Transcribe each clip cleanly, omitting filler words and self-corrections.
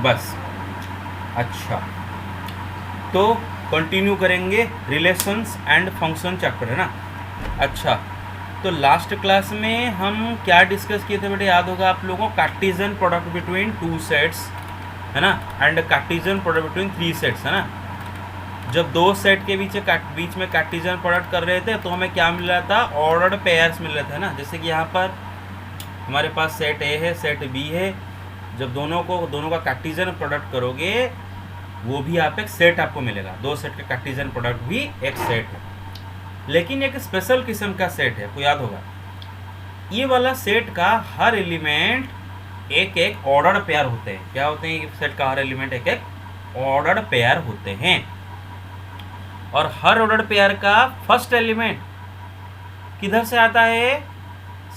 बस। अच्छा, तो कंटिन्यू करेंगे, रिलेशंस एंड फंक्शन चैप्टर है ना। अच्छा, तो लास्ट क्लास में हम क्या डिस्कस किए थे बेटे, याद होगा आप लोगों को, Cartesian product between two sets है ना, and Cartesian product between three sets है ना। जब दो सेट के बीच में कार्टेशियन प्रोडक्ट कर रहे थे तो हमें क्या मिल रहा था, ऑर्डर्ड पेयर्स मिल रहे थे ना। जैसे कि यहाँ पर हमारे पास सेट ए है, सेट बी है, जब दोनों का कार्टेशियन प्रोडक्ट करोगे वो भी आप एक सेट आपको मिलेगा। दो सेट का कार्टेशियन प्रोडक्ट भी एक सेट है, लेकिन एक स्पेशल किस्म का सेट है, आपको याद होगा। ये वाला सेट का हर एलिमेंट एक एक ऑर्डर्ड पेयर होते हैं। क्या होते हैं, सेट का हर एलिमेंट एक एक ऑर्डर्ड पेयर होते हैं, और हर ऑर्डर्ड पेयर का फर्स्ट एलिमेंट किधर से आता है,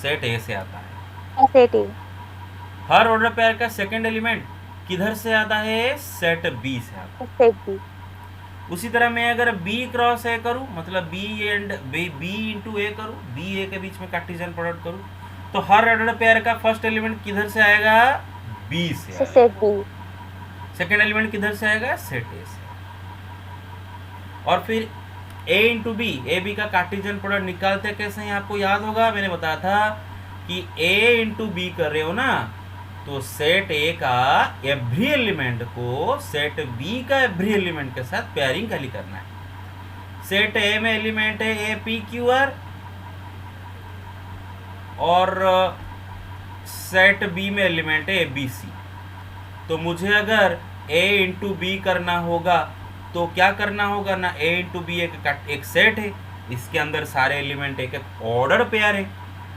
सेट ए से आता है। सेट ए। हर ऑर्डर पेयर का सेकंड एलिमेंट किधर से आता है, सेट बी से आता सेट बी। है। उसी तरह मैं अगर बी क्रॉस ए करूं, मतलब बी इंटू ए करूं, बी ए के बीच में कार्टेशियन प्रोडक्ट करूं, तो हर ऑर्डर पेयर का फर्स्ट एलिमेंट किधर से आएगा, बी से आएगा। Set B. सेकंड एलिमेंट किधर से आएगा, सेट ए से। और फिर ए इंटू बी, ए बी का कार्टेशियन प्रोडक्ट निकालते कैसे हैं, आपको याद होगा, मैंने बताया था कि ए इंटू बी कर रहे हो ना, तो सेट ए का एवरी एलिमेंट को सेट बी का एवरी एलिमेंट के साथ पेयरिंग खाली करना है। सेट ए में एलिमेंट है ए पी क्यू आर, और सेट बी में एलिमेंट है ए बी सी। तो मुझे अगर ए इंटू बी करना होगा तो क्या करना होगा ना, ए इंटू बी एक सेट है, इसके अंदर सारे एलिमेंट एक एक ऑर्डर पेयर है,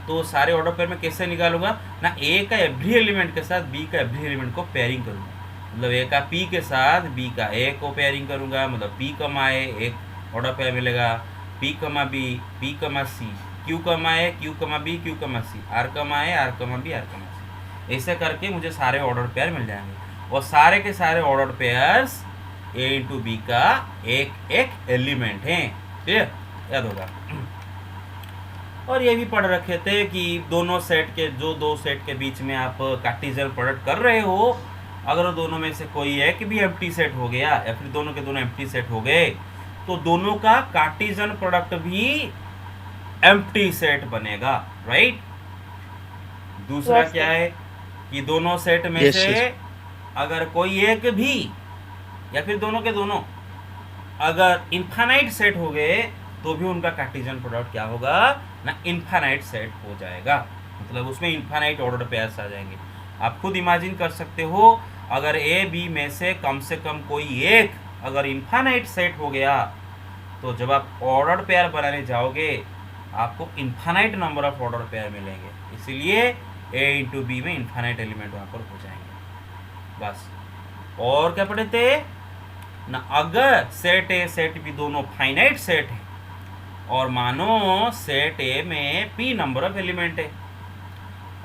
तो सारे ऑर्डर पेयर में कैसे निकालूंगा ना, ए का एवरी एलिमेंट के साथ बी का एवरी एलिमेंट को पेयरिंग करूंगा। मतलब ए का पी के साथ बी का ए को पेयरिंग करूंगा, मतलब पी कमा ए एक ऑर्डर पेयर मिलेगा, पी कमा बी, पी कमा सी, क्यू कमा ए, क्यू कमा बी, क्यू कमा सी, आर कमा ए, आर कमा बी, आर कमा सी। ऐसे करके मुझे सारे ऑर्डर पेयर मिल जाएंगे, और सारे के सारे order pairs A into B का एक एक एलिमेंट है। क्लियर, याद होगा। और ये भी पढ़ रखे थे कि दोनों सेट के, जो दो सेट के बीच में आप कार्टेशियन प्रोडक्ट कर रहे हो, अगर दोनों में से कोई एक भी एम्प्टी सेट हो गया या फिर दोनों के दोनों एम्प्टी सेट हो गए, तो दोनों का कार्टेशियन प्रोडक्ट भी एम्प्टी सेट बनेगा, राइट। दूसरा यस क्या सर। है कि दोनों सेट में यस से सर। अगर कोई एक भी या फिर दोनों के दोनों अगर इन्फानाइट सेट हो गए तो भी उनका कार्टेशियन प्रोडक्ट क्या होगा ना, इन्फानाइट सेट हो जाएगा। मतलब उसमें इन्फानाइट ऑर्डर पेयर्स आ जाएंगे। आप खुद इमेजिन कर सकते हो, अगर ए बी में से कम कोई एक अगर इन्फानाइट सेट हो गया, तो जब आप ऑर्डर पेयर बनाने जाओगे आपको infinite number of order pair मिलेंगे, इसीलिए ए इंटू बी में इन्फानाइट एलिमेंट वहाँ पर हो जाएंगे। बस। और क्या पढ़े थे ना, अगर सेट ए सेट बी दोनों फाइनाइट सेट है, और मानो सेट ए में p नंबर ऑफ एलिमेंट है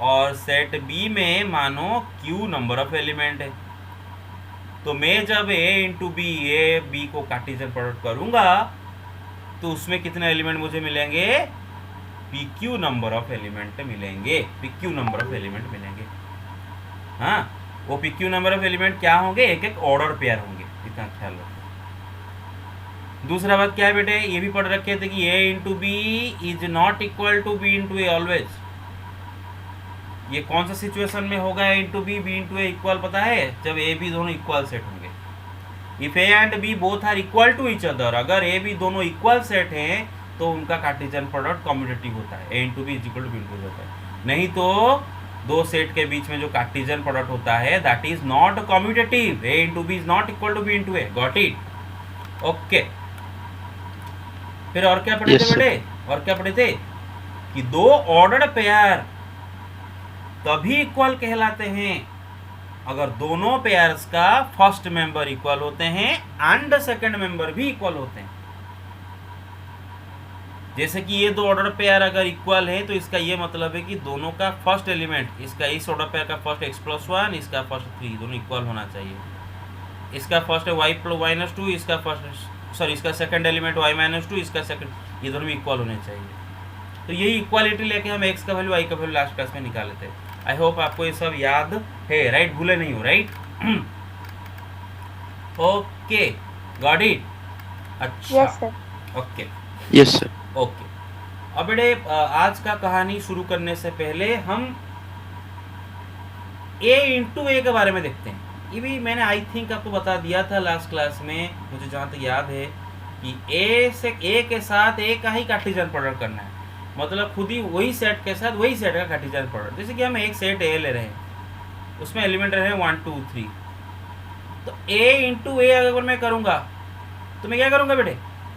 और सेट बी में मानो q नंबर ऑफ एलिमेंट है, तो मैं जब a into B, A B को कार्टेशियन प्रोडक्ट करूंगा तो उसमें कितने एलिमेंट मुझे मिलेंगे, pq नंबर ऑफ एलिमेंट मिलेंगे, pq नंबर ऑफ एलिमेंट मिलेंगे। हाँ, वो pq नंबर ऑफ एलिमेंट क्या होंगे, एक एक ऑर्डर पेयर होंगे, इतना ख्याल रखो। दूसरा बात क्या है बेटे, ये भी पढ़ रखे थे कि a into B is not equal to B into A always. ये कौन सा सिचुएशन में होगा a into B, B into A equal, पता है, जब ए बी दोनों इक्वल सेट होंगे। If A and B both are equal to each other, अगर ए बी दोनों इक्वल सेट हैं तो उनका कार्टेशियन प्रोडक्ट कम्यूटेटिव होता है, A into B is equal to B into होता है। नहीं तो दो सेट के बीच में जो कार्टेशियन प्रोडक्ट होता है that is not commutative, A into B is not equal to B into A. Got it, okay. फिर और क्या पढ़े थे यस सर। बेटे, और क्या पढ़े थे कि दो ऑर्डर्ड पेयर तभी इक्वल कहलाते हैं अगर दोनों पेयर्स का फर्स्ट मेंबर इक्वल होते हैं एंड सेकंड मेंबर भी इक्वल होते हैं। जैसे कि ये दो ऑर्डर पेयर अगर इक्वल है तो इसका ये मतलब है कि दोनों का फर्स्ट एलिमेंट, इसका इस ऑर्डर पेयर का फर्स्ट x+1, इसका फर्स्ट 3, दोनों इक्वल होना चाहिए। इसका फर्स्ट है y+2, इसका फर्स्ट, सॉरी, इसका सेकंड एलिमेंट y-2, इसका सेकंड, ये दोनों भी इक्वल होने चाहिए। तो यही इक्वालिटी लेके हम x का वैल्यू y का वैल्यू लास्ट क्लास में निकाले थे। आई होप आपको ये सब याद है, राइट, भूले नहीं हो, राइट। Okay, got it. अच्छा, yes sir. Okay yes sir. Okay. अब बेटे आज का कहानी शुरू करने से पहले हम ए इंटू ए के बारे में देखते हैं। ये भी मैंने आई थिंक आपको बता दिया था लास्ट क्लास में, मुझे जहाँ तक याद है कि ए से ए के साथ ए का ही कार्टेशियन प्रोडक्ट करना है, मतलब खुद ही वही सेट के साथ वही सेट का कार्टेशियन प्रोडक्ट। जैसे कि हम एक सेट ए ले रहे हैं, उसमें एलिमेंट रहे हैं 1 2 3, तो ए इंटू ए अगर मैं करूँगा तो मैं क्या करूँगा बेटे,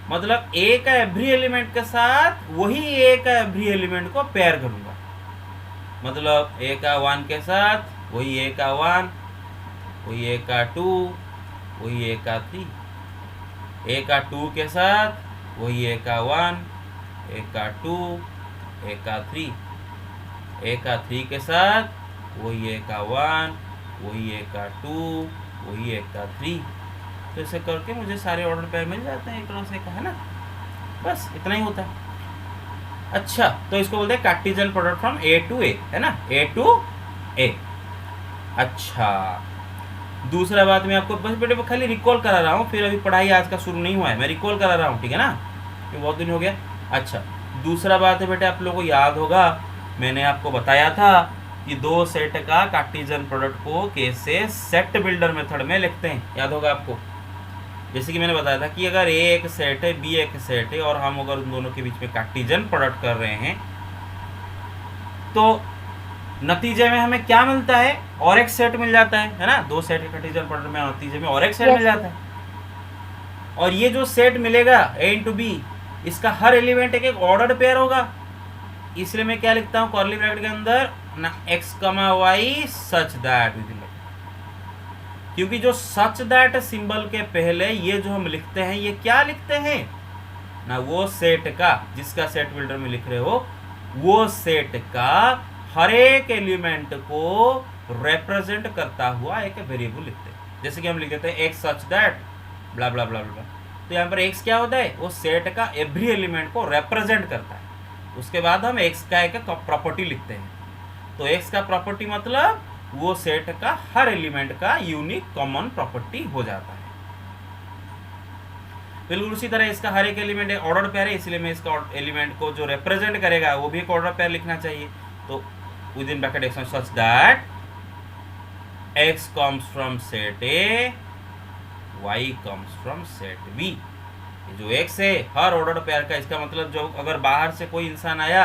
मतलब ए का एवरी एलिमेंट के साथ वही ए का एवरी एलिमेंट को पेयर करूँगा। मतलब ए का 1 के साथ वही ए का 1, वही ए का 2, वही ए का 3, ए का 2 के साथ वही ए का 1, ए का 2, ए का 3, ए का 3 के साथ वही ए का 1, वही ए का 2, वही ए का 3। तो ऐसे करके मुझे सारे ऑर्डर पेयर मिल जाते हैं एक क्रॉस एक का, है ना, बस इतना ही होता है। अच्छा, तो इसको बोलते हैं Cartesian product from A to A, है ना, ए टू ए। अच्छा, दूसरा बात मैं आपको बस बेटे खाली रिकॉल करा रहा हूँ, फिर अभी पढ़ाई आज का शुरू नहीं हुआ है, मैं रिकॉल करा रहा हूँ, ठीक है ना, ये बहुत दिन हो गया। अच्छा, दूसरा बात है बेटे, आप लोगों को याद होगा मैंने आपको बताया था कि दो सेट का कार्टेशियन प्रोडक्ट को कैसे सेट बिल्डर मेथड में लिखते हैं, याद होगा आपको। जैसे कि मैंने बताया था कि अगर ए एक सेट है, बी एक सेट है, और हम अगर उन दोनों के बीच में कार्टेशियन प्रोडक्ट कर रहे हैं तो नतीजे में हमें क्या मिलता है, और एक सेट मिल जाता है ना, दो सेट के कार्टेशियन प्रोडक्ट में नतीजे में और एक सेट मिल जाता है। और ये जो सेट मिलेगा ए इंटू बी, इसका हर एलिमेंट एक ऑर्डर्ड पेयर होगा, इसलिए मैं क्या लिखता हूँ कर्ली ब्रैकेट के अंदर ना x comma Y such that, क्योंकि जो सच दैट सिंबल के पहले ये जो हम लिखते हैं ये क्या लिखते हैं ना, वो सेट का, जिसका सेट बिल्डर में लिख रहे हो, वो सेट का हर एक एलिमेंट को रिप्रेजेंट करता हुआ एक वेरिएबल लिखते हैं। जैसे कि हम लिख देते हैं एक्स सच दैट ब्ला ब्ला ब्ला ब्ला, तो यहाँ पर एक्स क्या होता है, वो सेट का एवरी एलिमेंट को रिप्रेजेंट करता है। उसके बाद हम एक्स का एक प्रॉपर्टी लिखते हैं, तो एक्स का प्रॉपर्टी मतलब वो सेट का हर एलिमेंट का यूनिक कॉमन प्रॉपर्टी हो जाता है। बिल्कुल उसी तरह इसका हर एक एलिमेंट ऑर्डर पेयर है, इसलिए मैं इसका एलिमेंट को जो रिप्रेजेंट करेगा वो भी एक ऑर्डर पेयर लिखना चाहिए। तो within bracket X such that X comes from set A, Y comes from set B. जो एक्स है हर ऑर्डर पेयर का, इसका मतलब जो अगर बाहर से कोई इंसान आया,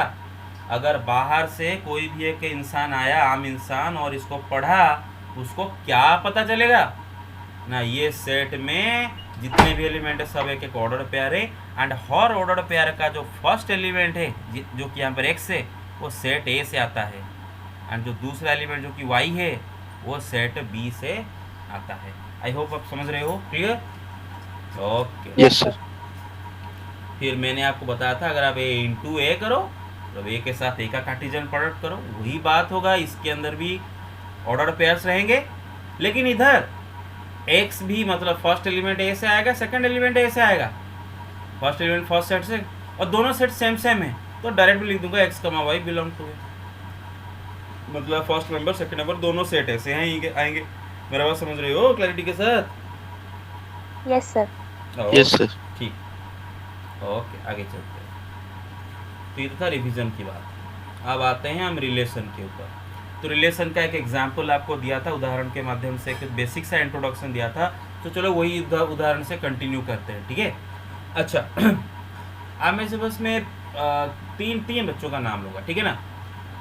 अगर बाहर से कोई भी एक इंसान आया, आम इंसान, और इसको पढ़ा, उसको क्या पता चलेगा ना, ये सेट में जितने भी एलिमेंट है सब एक एक ऑर्डर पेयर है, एंड हर ऑर्डर पेयर का जो फर्स्ट एलिमेंट है जो कि यहाँ पर एक्स है वो सेट ए से आता है, एंड जो दूसरा एलिमेंट जो कि वाई है वो सेट बी से आता है। आई होप आप समझ रहे हो, क्लियर? Okay, yes sir. फिर मैंने आपको बताया था अगर आप ए इंटू ए करो तो ए के साथ ए का कार्टेशियन प्रोडक्ट करो, वही बात होगा, इसके अंदर भी ऑर्डर पेयर्स रहेंगे, लेकिन इधर एक्स भी मतलब फर्स्ट एलिमेंट ए से आएगा, सेकंड एलिमेंट ए से आएगा, फर्स्ट एलिमेंट फर्स्ट सेट से, और दोनों सेट सेम सेम है, तो डायरेक्ट लिख दूंगा x comma Y belong to ए, मतलब फर्स्ट नंबर सेकंड नंबर दोनों सेट ऐसे आएंगे। मेरा बात समझ रहे हो क्लैरिटी के साथ? Yes sir. Yes sir. ठीक, ओके, आगे चलते हैं। तो ये तो था रिवीजन की बात। अब आते हैं हम रिलेशन के ऊपर। तो रिलेशन का एक एग्जाम्पल आपको दिया था, उदाहरण के माध्यम से एक बेसिक सा इंट्रोडक्शन दिया था, तो चलो वही उदाहरण से कंटिन्यू करते हैं, ठीक है। अच्छा, अब मैं से बस मैं तीन बच्चों का नाम लूँगा, ठीक है ना।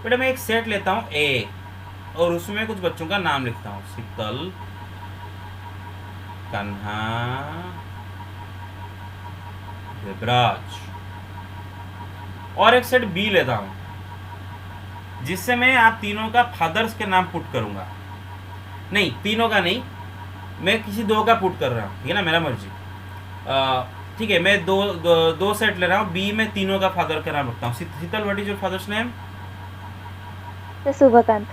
बेटा मैं एक सेट लेता हूँ ए, और उसमें कुछ बच्चों का नाम लिखता हूँ, शीतल, कन्हा, देवराज, और एक सेट बी लेता हूँ जिससे मैं आप तीनों का फादर्स के नाम पुट करूंगा, नहीं तीनों का नहीं, मैं किसी दो का पुट कर रहा हूँ, ठीक है ना, मेरा मर्जी। ठीक है, मैं दो सेट ले रहा हूँ, बी में तीनों का फादर का नाम रखता हूँ। Sheetal, what is your father's name? Shubhkant.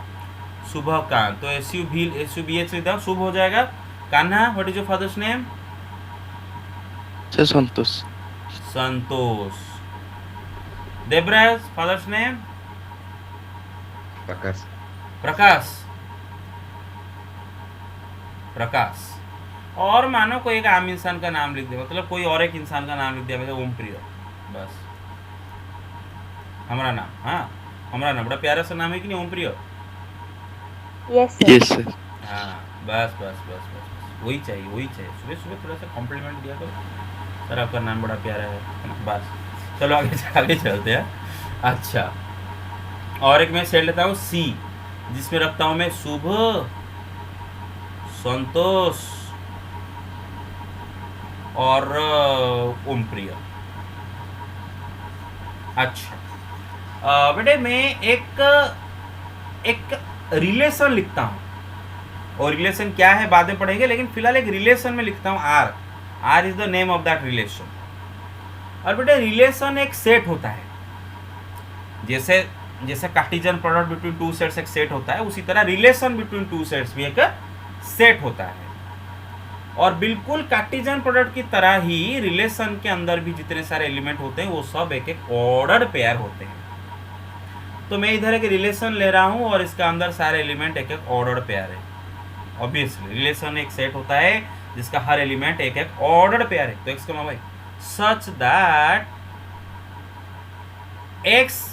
Shubhkant, तो एस यू बी एच लेता हूँ, शुभ हो जाएगा। Kanha, what is your father's name? Sir Santosh. Santosh. Devraj, father's name? Prakash. Prakash. Prakash. और मानो कोई एक आम इंसान का नाम लिख दिया, मतलब कोई और एक इंसान का नाम लिख दिया, मतलब ओम प्रिय, बस हमारा नाम, हाँ हमारा नाम बड़ा प्यारा सा नाम है कि नहीं, ओम प्रिय। Yes sir. Yes, sir. हाँ बस बस बस बस बस वही चाहिए, वही चाहिए। सुबह सुबह थोड़ा सा कॉम्प्लीमेंट दिया करो, सर आपका नाम बड़ा प्यारा है, बस। चलो आगे चलते हैं। अच्छा, और एक मैं सेट लेता हूँ सी, जिसमें रखता हूँ मैं शुभ, संतोष और ओम प्रिय। अच्छा बेटे मैं एक रिलेशन लिखता हूँ, और रिलेशन क्या है बाद में पढ़ेंगे, लेकिन फिलहाल एक रिलेशन में लिखता हूँ R. R is the name of that relation. और बेटे रिलेशन एक सेट होता है, जैसे जैसे Cartesian product between two sets एक सेट होता है, उसी तरह रिलेशन बिटवीन टू सेट्स भी एक सेट होता है। और बिल्कुल कार्टेशियन प्रोडक्ट की तरह ही रिलेशन के अंदर भी जितने सारे एलिमेंट होते हैं वो सब एक एक ऑर्डर पेयर होते हैं। तो मैं इधर एक रिलेशन ले रहा हूँ और इसका अंदर सारे एलिमेंट एक एक ऑर्डर पेयर है। ऑब्वियसली रिलेशन एक सेट होता है जिसका हर एलिमेंट एक एक ऑर्डर पेयर है। तो एक्स का भाई सच that X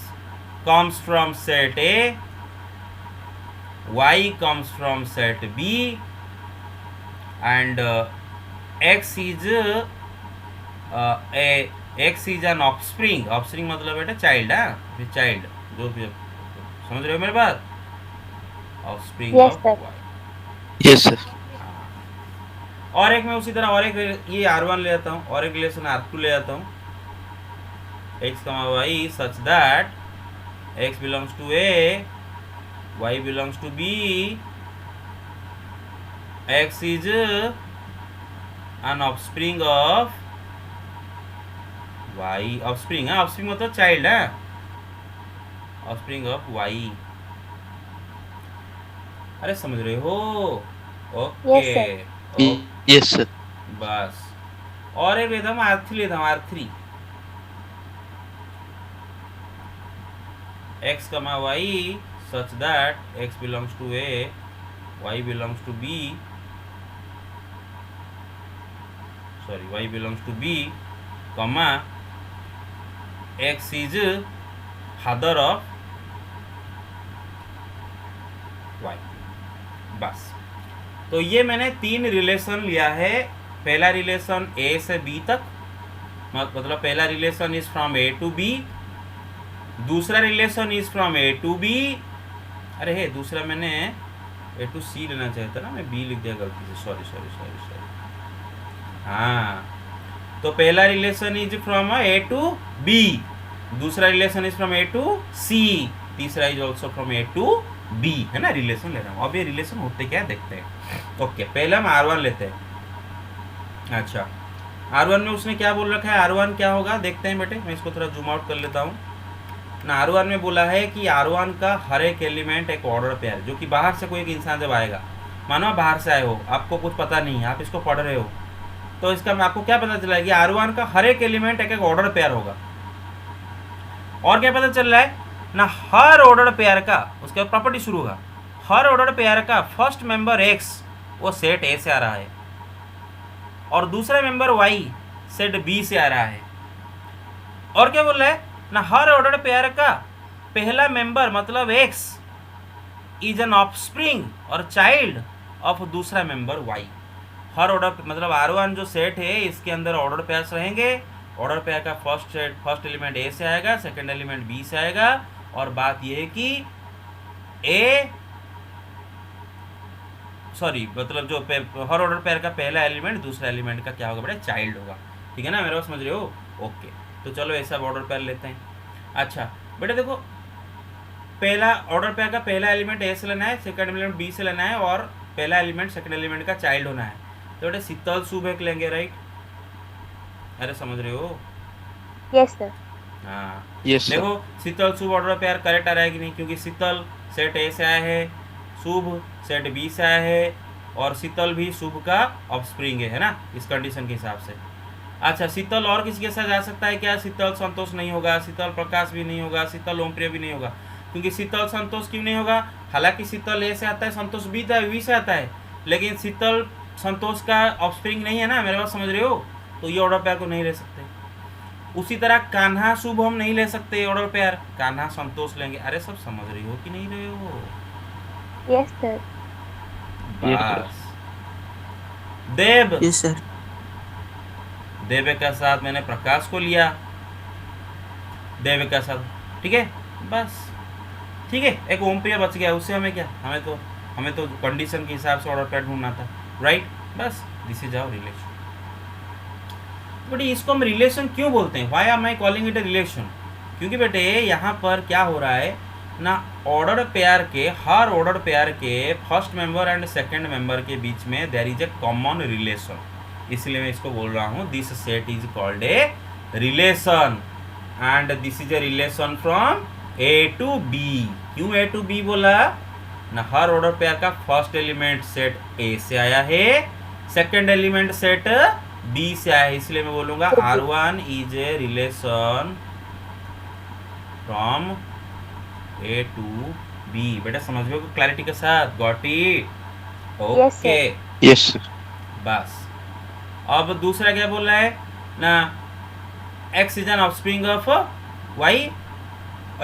comes from set A, y comes from set b, and x is an offspring। offspring मतलब बेटा चाइल्ड है, चाइल्ड जो भी समझ रहे हो मेरे बात, offspring Yes, of sir. y। Yes, sir. और एक मैं उसी तरह और एक ये R1 ले आता हूँ, और एक रिलेशन R2 ले आता हूँ, x, y such that x belongs to A, y belongs to B, x is an offspring of y। offspring है, offspring मतलब चाइल्ड है, offspring of y। अरे समझ रहे हो? Okay Yes, sir. Yes, sir. बस। और एक लेता हूँ R3 लेता हूँ, R3 x, y such that x belongs to A, y belongs to B, sorry y belongs to B, comma x is father of y। बस। तो ये मैंने तीन रिलेशन लिया है। पहला रिलेशन A से B तक, मतलब पहला relation is from A to B, दूसरा relation is from A to B, अरे है दूसरा मैंने A टू C लेना चाहिए था ना, मैं B लिख दिया गलती से, सॉरी सॉरी सॉरी सॉरी। हाँ, तो पहला relation is from A to B, दूसरा relation is from A to C, तीसरा is also from A to B, है ना, रिलेशन ले रहा हूँ। अब ये रिलेशन होते क्या देखते हैं। ओके, पहले हम R1 लेते हैं। अच्छा, R1 में उसने क्या बोल रखा है, R1 क्या होगा देखते हैं बेटे, मैं इसको थोड़ा जूम आउट कर लेता हूँ ना। R1 में बोला है कि R1 का हर एक एलिमेंट एक ऑर्डर पेयर, जो कि बाहर से कोई एक इंसान जब आएगा, मानो आप बाहर से आए हो, आपको कुछ पता नहीं है, आप इसको पढ़ रहे हो, तो इसका आपको क्या पता चला है कि R1 का हर एक एलिमेंट एक एक ऑर्डर पेयर होगा। और क्या पता चल रहा है ना, हर ऑर्डर पेयर का, उसके बाद प्रॉपर्टी शुरू होगा, हर ऑर्डर पेयर का फर्स्ट मेंबर x वो सेट A से आ रहा है, और दूसरा मेंबर y सेट B से आ रहा है। और क्या बोल रहा है ना, हर ऑर्डर पेयर का पहला मेंबर मतलब x इज एन ऑफस्प्रिंग और चाइल्ड ऑफ दूसरा मेंबर y। हर ऑर्डर मतलब R1 जो सेट है इसके अंदर ऑर्डर पेयर्स रहेंगे। ऑर्डर पेयर का फर्स्ट एलिमेंट A से आएगा, सेकंड एलिमेंट B से आएगा, और बात यह है कि मतलब जो हर ऑर्डर पेयर का पहला एलिमेंट दूसरा एलिमेंट का क्या होगा बेटा, चाइल्ड होगा। ठीक है ना, मेरे को समझ रहे हो? ओके, तो चलो ऐसा ऑर्डर पेयर लेते हैं। अच्छा बेटा देखो, पहला ऑर्डर पेयर का पहला एलिमेंट A से लेना है, सेकंड एलिमेंट B से लेना है, और पहला एलिमेंट सेकंड एलिमेंट का चाइल्ड होना है। तो बेटा शीतल शुभ एक लेंगे, राइट? अरे समझ रहे हो? Yes, sir. हाँ Yes, sir. देखो शीतल शुभ ऑर्डर पेयर करेक्ट आ रहा है कि नहीं, क्योंकि शीतल सेट A से आया है, शुभ सेट B से आया है, और शीतल भी शुभ का ऑफस्प्रिंग है ना, इस कंडीशन के हिसाब से। अच्छा, शीतल और किसी के साथ जा सकता है क्या? शीतल संतोष नहीं होगा, शीतल प्रकाश भी नहीं होगा, शीतल ओम प्रिय भी नहीं होगा। क्योंकि शीतल संतोष क्यों नहीं होगा? हालांकि शीतल A से आता है, संतोष B से आता है, लेकिन शीतल संतोष का ऑफस्प्रिंग नहीं है ना, मेरे बात समझ रहे हो, तो ये ऑर्डर पेयर को नहीं ले सकते। उसी तरह कान्हा शुभ हम नहीं ले सकते ऑर्डर पेयर, कान्हा संतोष लेंगे। अरे सब समझ रही हो कि नहीं रहे हो? Yes, sir. Yes, sir. बस देव, यस सर। देव के साथ मैंने प्रकाश को लिया, देव के साथ, ठीक है, बस ठीक है। एक ओम प्रिय बच गया, उससे हमें क्या, हमें तो कंडीशन के हिसाब से ऑर्डर पेयर ढूंढना था, राइट। बस दिस इज आवर रिलेशन। बेटे इसको हम रिलेशन क्यों बोलते हैं, why am I calling it a relation? क्योंकि बेटे यहाँ पर क्या हो रहा है ना, ऑर्डर पेयर के, हर ऑर्डर पेयर के first member and second member के बीच में there is a common relation, इसलिए मैं इसको बोल रहा हूँ this set is called a relation and this is a relation from A to B. क्यों ए टू बी बोला ना, हर ऑर्डर पेयर का फर्स्ट एलिमेंट सेट ए से आया है, सेकंड एलिमेंट सेट बी से आया है, इसलिए मैं बोलूंगा R1 is a relation from A to B. बेटा समझ लो क्लैरिटी के साथ, got it? Yes, sir. Okay Yes, sir. बस। अब दूसरा क्या बोल रहा है ना, x is an offspring of y,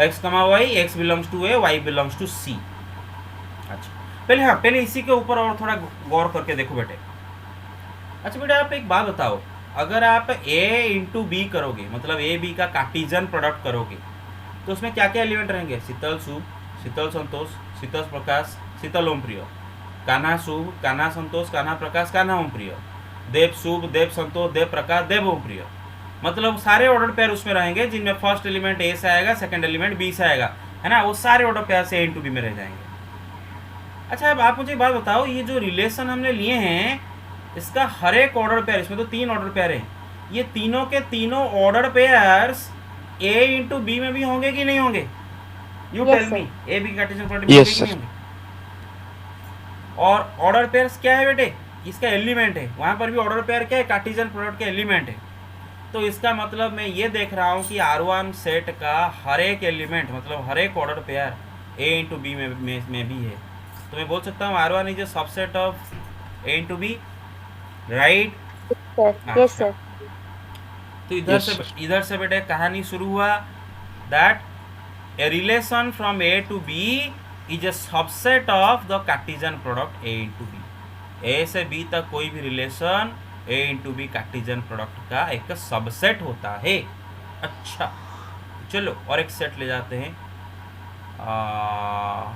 x comma y, x belongs to a, y belongs to c। अच्छा पहले इसी के ऊपर और थोड़ा गौर करके देखो बेटे। अच्छा बेटा आप एक बात बताओ, अगर आप a इंटू बी करोगे, मतलब ए बी का कार्टिजन प्रोडक्ट करोगे, तो उसमें क्या क्या एलिमेंट रहेंगे? शीतल शुभ, शीतल संतोष, शीतल प्रकाश, शीतल ओम प्रिय, कान्हा शुभ, कान्हा संतोष, कान्हा प्रकाश, कान्हा ओम प्रिय, देव शुभ, देव संतोष, देव प्रकाश, देव ओम प्रिय। मतलब सारे ऑर्डर पेयर उसमें रहेंगे जिनमें फर्स्ट एलिमेंट ए से आएगा, सेकंड एलिमेंट बी से आएगा, है ना, वो सारे ऑर्डर पेयर से ए इंटू बी में रह जाएंगे। अच्छा अब आप मुझे एक बात बताओ, ये जो रिलेशन हमने लिए हैं इसका हर एक ऑर्डर पेयर, इसमें तो 3 ऑर्डर पेयर हैं, ये तीनों के तीनों order pairs A into B में भी होंगे कि नहीं होंगे? You Yes, tell me, sir. A B Cartesian product में Yes, होंगे कि sir. नहीं होंगे? और ऑर्डर पेयर्स क्या है बेटे? इसका एलिमेंट है, वहां पर भी ऑर्डर पेयर क्या है? कार्टेशियन प्रोडक्ट के एलिमेंट है। तो इसका मतलब मैं ये देख रहा हूँ कि R1 सेट का हर एक एलिमेंट, मतलब हर एक order pair A into B में भी है, तो मैं बोल सकता हूँ R1 is a subset of A into B, right? Sir. Yes, sir. तो इधर से बेटे कहानी शुरू हुआ that a relation from A to B is a subset of the Cartesian product A into B. A से बी तक कोई भी relation A into B Cartesian product का एक सबसेट होता है। अच्छा चलो और एक सेट ले जाते हैं,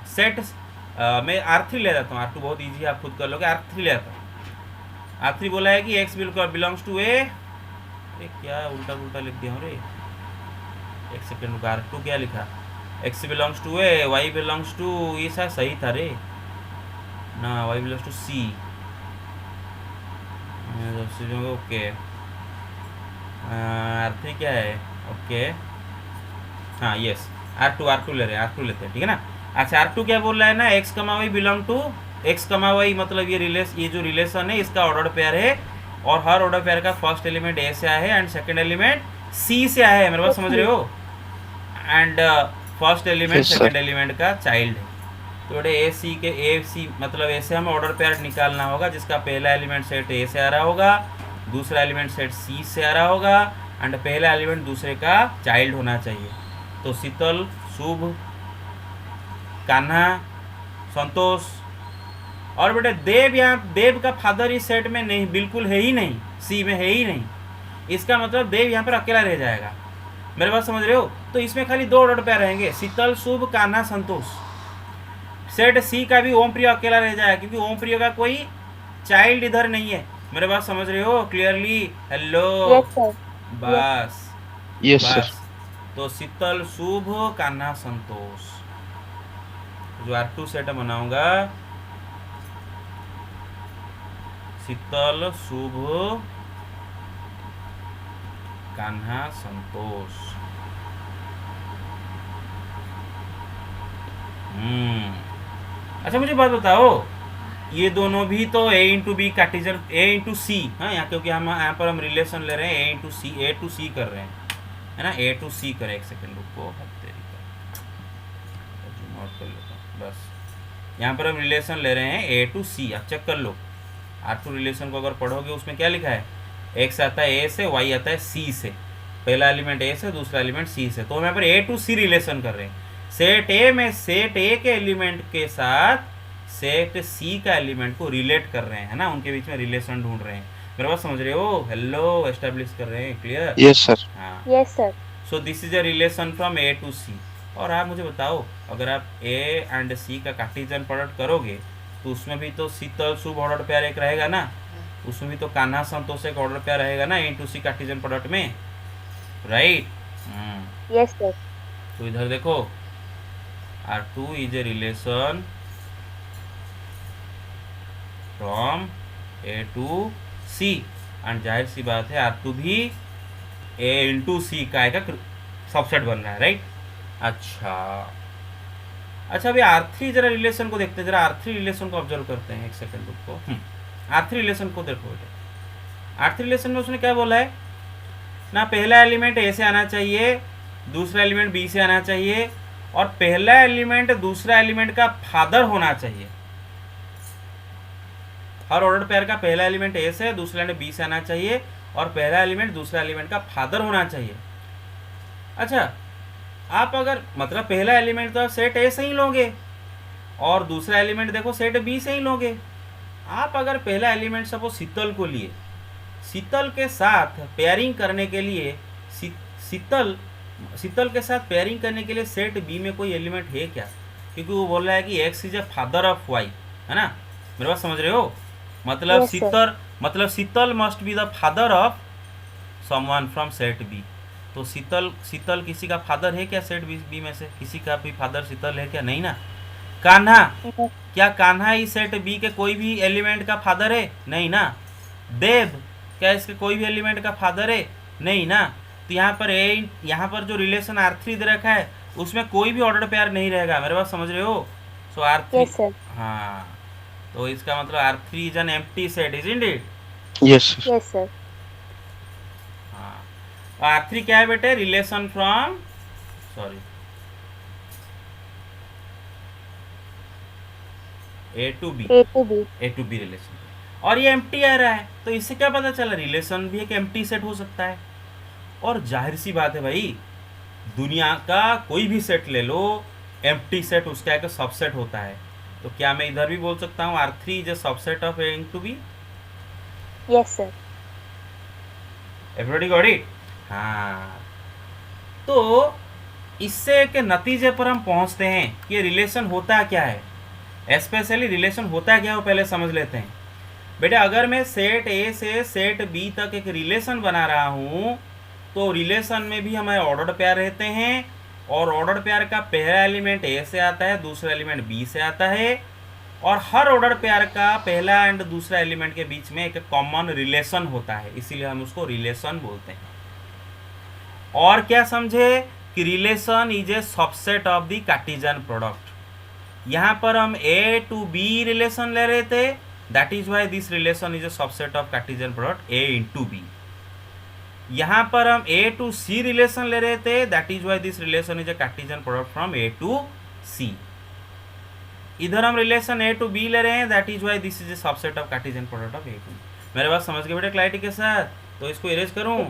सेट मैं R3 ले जाता हूँ, R2 बहुत ईजी है, आप खुद कर लोगे। R3 ले जाता हूँ। R3 बोला है कि x बिलोंग्स टू ए, अरे क्या उल्टा पुल्टा लिख दिया हूँ रे, एक सेकेंड रुका। R2 क्या लिखा? x belongs to A, y belongs to, ये शायद सही था रे ना, y belongs to c, okay. R3 क्या है? ओके हाँ यस, R2 ले रहे हैं, R2 लेते हैं, ठीक है ना। अच्छा R2 क्या बोल रहा है ना, x कमा वाई बिलोंग टू, x कमा वाई मतलब ये जो रिलेशन है इसका ऑर्डर पेयर है, और हर ऑर्डर पेयर का फर्स्ट एलिमेंट ए से आया है एंड सेकंड एलिमेंट सी से आया है, मेरे बात समझ रहे हो? And first element second element का चाइल्ड है। तो बेटे ए सी मतलब ऐसे हमें ऑर्डर पेयर निकालना होगा जिसका पहला एलिमेंट सेट ए से आ रहा होगा, दूसरा एलिमेंट सेट सी से आ रहा होगा, एंड पहला एलिमेंट दूसरे का चाइल्ड होना चाहिए। तो शीतल, शुभ, कान्हा, संतोष, और बेटे देव, यहाँ देव का फादर इस सेट में नहीं, बिल्कुल है ही नहीं, सी में है ही नहीं, इसका मतलब देव यहाँ पर अकेला रह जाएगा, मेरे बात समझ रहे हो? तो इसमें खाली 2 ऑर्डर पेयर रहेंगे, शीतल, शुभ, कान्हा, संतोष। सेट सी का भी ओम प्रिय अकेला रह जाएगा क्योंकि ओम प्रिय का कोई चाइल्ड इधर नहीं है, मेरे बात समझ रहे हो क्लियरली? Hello Yes, sir. बस Yes, sir. बस। तो शीतल, शुभ, कान्हा, संतोष, जो R2 सेट बनाऊंगा, शीतल, शुभ, कान्हा, संतोष। अच्छा मुझे बात बताओ, ये दोनों भी तो ए इंटू बी कार्टेशियन, ए इंटू सी, हाँ यहाँ क्योंकि हम यहाँ पर हम रिलेशन ले रहे हैं ए इंटू सी, ए टू सी कर रहे हैं, है ना, ए टू सी करें। एक सेकेंड रुको, हफ्ते जूम आउट कर लेता हूँ, बस यहाँ पर हम रिलेशन ले रहे हैं ए टू सी, आप चेक कर लो, R2 रिलेशन को अगर पढ़ोगे उसमें क्या लिखा है, x आता है a से, y आता है c से, पहला एलिमेंट a से, दूसरा एलिमेंट c से। तो हम यहाँ पर a टू c रिलेशन कर रहे हैं। सेट a में सेट a के एलिमेंट के साथ सेट c का एलिमेंट को रिलेट कर रहे हैं, है ना, उनके बीच में रिलेशन ढूंढ रहे हैं। मेरे बात समझ रहे हो? हेलो, एस्टेब्लिश कर रहे हैं, क्लियर? Yes, sir. हाँ। Yes, sir. So this is a relation from A to C. और आप मुझे बताओ, अगर आप ए एंड सी का कार्टेशियन प्रोडक्ट करोगे तो उसमें भी तो शीतल शुभ ऑर्डर पेयर एक रहेगा ना, उसमें भी तो कान्हा संतोष एक ऑर्डर पेयर रहेगा ना A to C Cartesian product में, राइट? Yes, sir. तो इधर देखो, R2 is a relation from A to C, and जाहिर सी बात है R2 भी ए इंटू सी का एक सबसेट बन रहा है, राइट? अच्छा, अभी R3 जरा रिलेशन को देखते हैं, जरा R3 रिलेशन को ऑब्जर्व करते हैं, एक सेकंड रुको। R3 रिलेशन को देखो बेटे। R3 रिलेशन में उसने क्या बोला है ना, पहला एलिमेंट ए से आना चाहिए, दूसरा एलिमेंट बी से आना चाहिए, और पहला एलिमेंट दूसरा एलिमेंट का फादर होना चाहिए। हर ऑर्डर पेयर का पहला एलिमेंट ए से, दूसरा एलिमेंट बी से आना चाहिए, और पहला एलिमेंट दूसरा एलिमेंट का फादर होना चाहिए। अच्छा, आप अगर मतलब पहला एलिमेंट तो सेट ए से ही लोगे, और दूसरा एलिमेंट देखो सेट बी से ही लोगे। आप अगर पहला एलिमेंट सपोज शीतल को लिए, शीतल के साथ पेयरिंग करने के लिए शीतल के साथ पेयरिंग करने के लिए सेट बी में कोई एलिमेंट है क्या? क्योंकि वो बोल रहा है कि x is a father of y, है ना? मेरे बात समझ रहे हो? मतलब Yes, sir. Sheetal must be the father of someone from set B. तो शीतल किसी का फादर है क्या सेट बी में से? किसी का भी फादर शीतल है क्या? नहीं ना। कान्हा, क्या कान्हा इस सेट बी के कोई भी एलिमेंट का फादर है? नहीं ना। देव, क्या इसके कोई भी एलिमेंट का फादर है? नहीं ना। तो यहाँ पर जो रिलेशन R3 दे रखा है उसमें कोई भी ऑर्डर पेयर नहीं रहेगा। मेरे बात समझ रहे हो? सो R3, Yes, sir. हाँ, तो इसका मतलब R3 is an empty set, isn't it? Yes, sir. Yes, sir. हाँ, R3 क्या है बेटे? Relation from A to B, A to B. A to B relation, और ये एम्प्टी आ रहा है, तो इससे क्या पता चला? रिलेशन भी एक एम्प्टी सेट हो सकता है। और जाहिर सी बात है भाई, दुनिया का कोई भी सेट ले लो, एम्प्टी सेट उसका एक सबसेट होता है। तो क्या मैं इधर भी बोल सकता हूँ R3 is a subset of A to B? Yes, sir. Everybody got it? हाँ, तो इससे एक नतीजे पर हम पहुंचते हैं कि ये रिलेशन होता क्या है। स्पेशली रिलेशन होता क्या है वो पहले समझ लेते हैं। बेटा, अगर मैं सेट ए से सेट बी तक एक रिलेशन बना रहा हूँ, तो रिलेशन में भी हमारे ऑर्डर पेयर रहते हैं, और ऑर्डर पेयर का पहला एलिमेंट ए से आता है, दूसरा एलिमेंट बी से आता है, और हर ऑर्डर पेयर का पहला एंड दूसरा एलिमेंट के बीच में एक कॉमन रिलेशन होता है, इसीलिए हम उसको रिलेशन बोलते हैं। और क्या समझे कि relation is a subset of the Cartesian product. यहाँ पर हम ए टू बी रिलेशन ले रहे थे, that is why this relation is a subset of Cartesian product A into B. यहाँ पर हम ए टू सी रिलेशन ले रहे थे, that is why this relation is a Cartesian product from A to C. इधर हम रिलेशन ए टू बी ले रहे हैं, that is why this is a subset of Cartesian product of A to B. मेरे बात समझ गए बेटा क्लैरिटी के साथ? तो इसको इरेज करूं?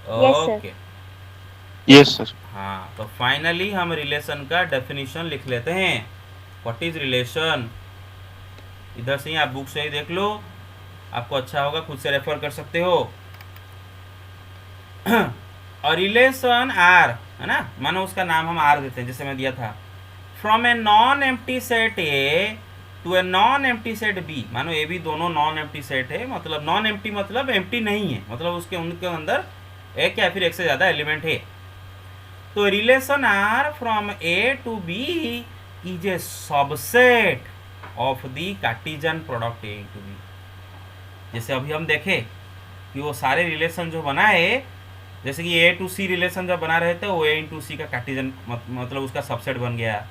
Yes, sir. Okay. Yes, sir. हाँ, तो फाइनली हम रिलेशन का डेफिनेशन लिख लेते हैं। What is relation? इधर से ही आप बुक से ही देख लो, आपको अच्छा होगा, खुद से रेफर कर सकते हो। और रिलेशन आर, है ना, मानो उसका नाम हम आर देते हैं जैसे मैं दिया था। From a non empty set A to a non empty set B, मानो ए बी दोनों नॉन एम्प्टी सेट है, मतलब नॉन एम्प्टी मतलब एम्प्टी नहीं है, मतलब उनके अंदर एक या फिर एक से ज़्यादा एलिमेंट है। तो relation R from A to B is a subset of the Cartesian product A to B. जैसे अभी हम देखें कि वो सारे रिलेशन जो बनाए, जैसे कि ए टू सी रिलेशन जब बना रहे थे, वो ए इंटू सी का कार्टेशियन मतलब उसका सबसेट बन गया।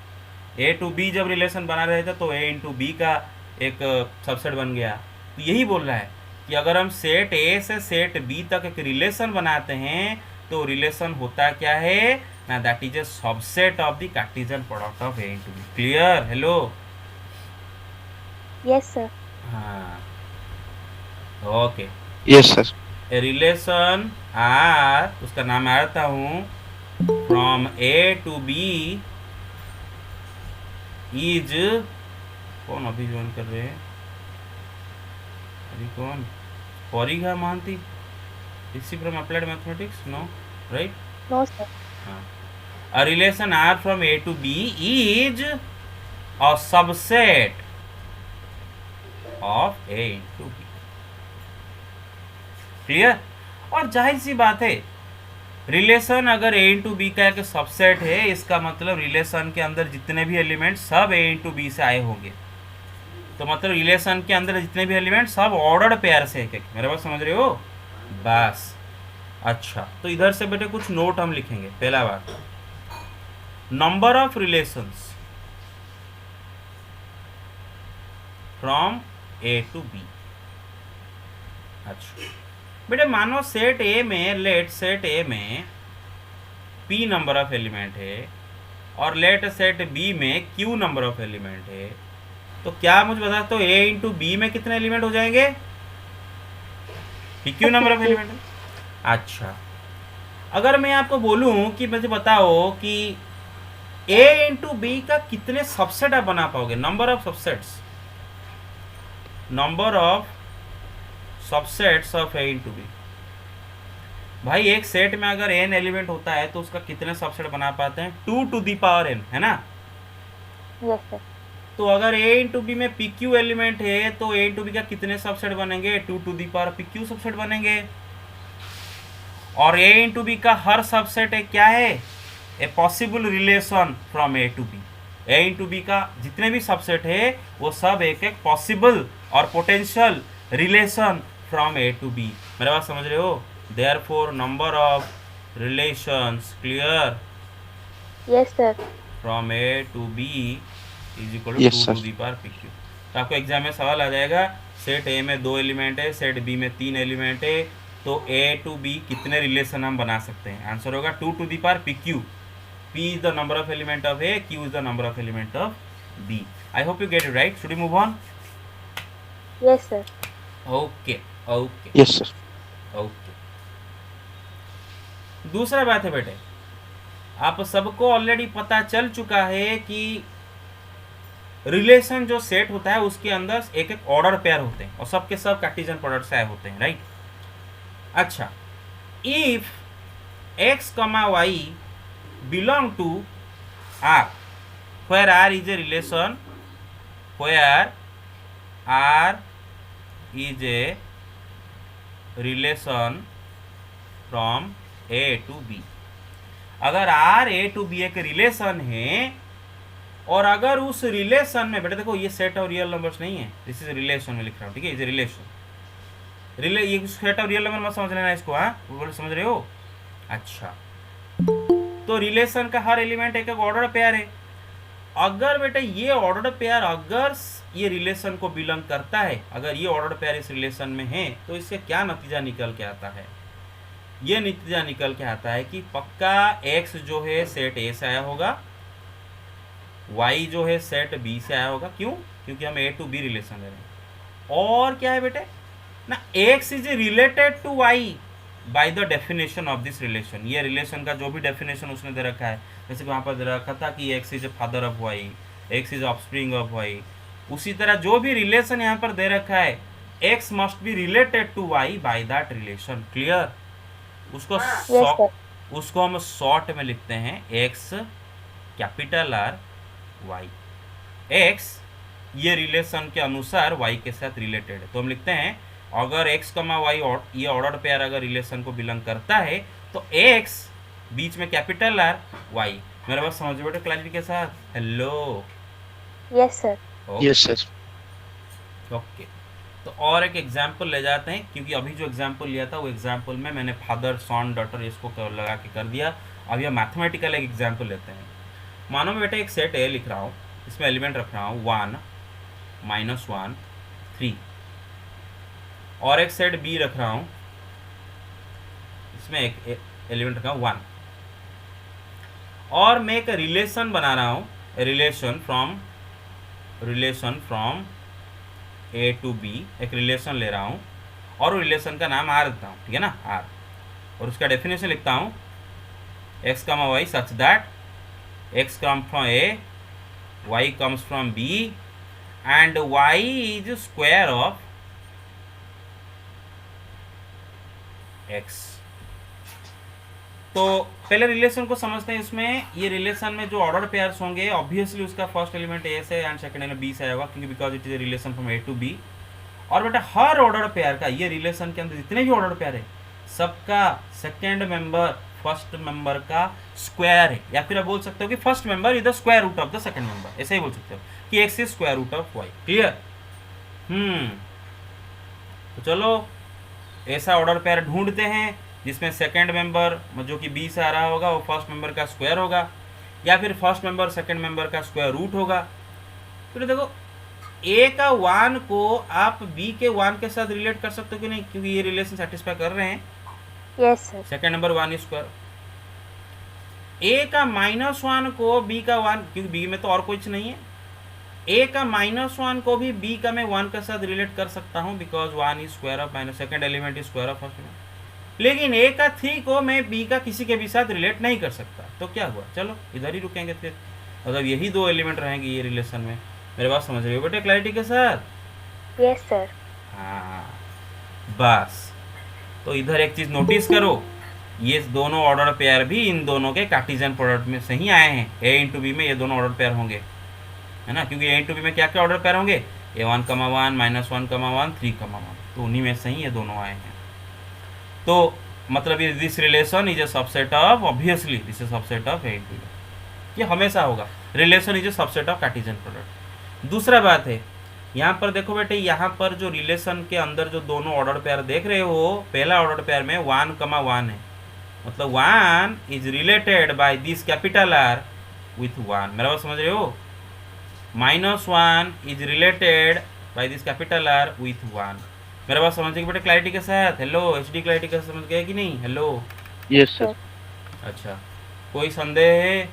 ए टू बी जब रिलेशन बना रहे थे तो ए इंटू बी का एक सबसेट बन गया। तो यही बोल रहा है कि अगर हम सेट ए से सेट बी तक एक रिलेशन बनाते हैं तो रिलेशन होता क्या है ना, that is a subset of the Cartesian product of A into B. Clear? Hello? Yes, sir. हाँ, okay, Yes, sir. A relation R, उसका नाम आता हूँ, from A to B is, कौन अभी ज्वाइन कर रहे हैं, अभी कौन, परीघा महांती, इसी from applied mathematics, no right, No, sir. हाँ, a relation R from A to B is a subset of A into B. Clear? और जाहिर सी बात है, रिलेशन अगर A इंटू बी का एक सबसेट है, इसका मतलब रिलेशन के अंदर जितने भी एलिमेंट सब A इंटू बी से आए होंगे। तो मतलब रिलेशन के अंदर जितने भी एलिमेंट सब ऑर्डर्ड पेयर से एक, मेरे बात समझ रहे हो? बस। अच्छा, तो इधर से बेटे कुछ नोट हम लिखेंगे। पहला बात, number of relations from A to B. अच्छा बेटे, मानो सेट ए में, लेट सेट ए में p नंबर ऑफ एलिमेंट है और लेट सेट बी में q नंबर ऑफ एलिमेंट है, तो क्या मुझे बता, तो a इंटू बी में कितने एलिमेंट हो जाएंगे? q नंबर ऑफ एलिमेंट है। अच्छा, अगर मैं आपको बोलूं कि मुझे बताओ कि a इंटू बी का कितने सबसेट आप बना पाओगे, number of subsets, number of subsets of a into B. भाई एक सेट में अगर n एलिमेंट होता है तो उसका कितने सबसेट बना पाते हैं? 2 टू दी पावर n, है ना? Yes, sir. तो अगर a इंटू बी में pq एलिमेंट है तो a इंटू बी का कितने सबसेट बनेंगे? 2 to the power pq subset बनेंगे। और a इंटू बी का हर सबसेट है क्या है? A possible relation from a to B. a into B का जितने भी सबसेट है वो सब एक एक पॉसिबल और potential relation from a to B. मेरा बात समझ रहे हो? Therefore, number of relations clear Yes, sir. from A to B is equal to Yes, 2 sir. to the power PQ। तो आपको एग्जाम में सवाल आ जाएगा, सेट A में 2 एलिमेंट है, सेट B में 3 एलिमेंट है, तो A to B कितने रिलेशन हम बना सकते हैं? आंसर होगा 2 to the power PQ। P is the number of element of A, Q is the number of element of B। I hope you get it right। Should we move on? Yes, sir. Okay, okay, Yes, sir. okay। दूसरा बात है बेटे, आप सबको already पता चल चुका है कि रिलेशन जो सेट होता है उसके अंदर एक एक ऑर्डर पेयर होते हैं और सबके सब कार्टेशियन प्रोडक्ट से आए होते हैं, राइट? अच्छा, if x, y belong to R, where R is a relation, where R is a relation from A to B। अगर R A to B एक रिलेशन है और अगर उस रिलेशन में, बेटा देखो ये सेट ऑफ रियल नंबर्स नहीं है, दिस इज रिलेशन में लिख रहा हूँ, ठीक है? इज रिलेशन, ये सेट ऑफ रियल नंबर मत समझ लेना इसको, हाँ? वो समझ रहे हो? अच्छा, तो रिलेशन का हर एलिमेंट एक एक ऑर्डर पेयर है। अगर बेटा ये ऑर्डर पेयर अगर ये रिलेशन को बिलोंग करता है, अगर ये ऑर्डर पेयर इस रिलेशन में है, तो इससे क्या नतीजा निकल के आता है? ये नतीजा निकल के आता है कि पक्का x जो है सेट A से आया होगा, y जो है सेट B से आया होगा। क्यों? क्योंकि हम A टू B रिलेशन ले रहे हैं। और क्या है बेटे ना, x is related to y by the definition of this relation. ये रिलेशन का जो भी डेफिनेशन उसने दे रखा है, जैसे कि वहाँ पर दे रखा था कि x is father of y, x is offspring of y, उसी तरह जो भी रिलेशन यहाँ पर दे रखा है, x must be related to y by that relation. Clear? उसको उसको हम शॉर्ट में लिखते हैं x capital R y। x ये रिलेशन के अनुसार y के साथ रिलेटेड है, तो हम लिखते हैं अगर x, y और ये ऑर्डर पेयर अगर रिलेशन को बिलोंग करता है तो x बीच में कैपिटल R y। मेरा बात समझ बेटे क्लैरिटी के साथ? Hello? Yes, sir. Yes, sir. Okay, तो और एक एग्जाम्पल ले जाते हैं, क्योंकि अभी जो एग्जाम्पल लिया था वो एग्जाम्पल में मैंने फादर, सन, डॉटर इसको लगा के कर दिया। अब यह मैथमेटिकल एक एग्जाम्पल लेते हैं। मानो मैं बेटा एक सेट ए लिख रहा हूँ, इसमें एलिमेंट रख रहा हूँ 1, -1, 3, और एक सेट बी रख रहा हूँ, इसमें एक एलिमेंट रखा हूँ 1, और मैं एक रिलेशन बना रहा हूँ, relation from A to B, एक रिलेशन ले रहा हूँ, और रिलेशन का नाम आर देता हूँ, ठीक है ना, आर, और उसका डेफिनेशन लिखता हूँ x comma Y such that x come from A, Y comes from B and y is square of x. तो पहले रिलेशन को समझते हैं। इसमें ये रिलेशन में जो ऑर्डर पेयर्स होंगे ऑब्वियसली उसका फर्स्ट एलिमेंट ए से एंड सेकंड एलिमेंट बी से आएगा, क्योंकि because it is a relation from A to B. और बेटा हर ऑर्डर पेयर का, ये रिलेशन के अंदर जितने भी ऑर्डर पेयर है सबका सेकंड मेंबर फर्स्ट मेंबर का स्क्वायर है, या फिर आप बोल सकते हो कि first member is the square root of the second member, ऐसे ही बोल सकते हो कि x is square root of y. Clear? तो चलो ऐसा ऑर्डर पेयर ढूंढते हैं जिसमें सेकंड मेंबर जो कि बी से आ रहा होगा वो फर्स्ट मेंबर का स्क्वायर होगा, या फिर फर्स्ट मेंबर सेकंड मेंबर का स्क्वायर रूट होगा। तो देखो ए का 1 को आप बी के 1 के साथ रिलेट कर सकते हो कि नहीं, क्योंकि ये रिलेशन सेटिस्फाई कर रहे हैं। Yes sir. Second number 1 square. A का -1 को बी का 1, क्योंकि बी में तो और कुछ नहीं है, ए का -1 को भी बी का मैं 1 के साथ रिलेट कर सकता हूँ, because 1 is square of minus second element is square of first element. लेकिन ए का 3 को मैं बी का किसी के भी साथ रिलेट नहीं कर सकता। तो क्या हुआ, चलो इधर ही रुकेंगे फिर, मतलब यही 2 एलिमेंट रहेंगे ये रिलेशन में। मेरे बात समझ रहे हो बेटे क्लैरिटी के साथ? Yes sir. हाँ बस। तो इधर एक चीज नोटिस करो, ये दोनों ऑर्डर पेयर भी इन दोनों के कार्टेशियन प्रोडक्ट में से ही आए हैं। ए इंटू बी में ये दोनों ऑर्डर पेयर होंगे, है ना, क्योंकि ए इंटू बी में क्या क्या ऑर्डर पेयर होंगे, A1, 1, -1, 3, 1, तो उन्हीं में से ही ये दोनों आए हैं। तो मतलब this relation is a subset of, obviously this is subset of A into B, ये हमेशा होगा। Relation is a subset of Cartesian product. दूसरा बात है, यहाँ पर देखो बेटे, यहाँ पर जो रिलेशन के अंदर जो दोनों ऑर्डर पेयर देख रहे हो, पहला ऑर्डर पेयर में 1, 1 है, मतलब 1 is related by this capital R with 1। मेरा बात समझ रहे हो? -1 is related by this capital R with 1। मेरा बात समझ गए बेटे क्लैरिटी के साथ? हेलो एचडी क्लैरिटी के साथ समझ गए कि नहीं? Hello yes sir. अच्छा, कोई संदेह है,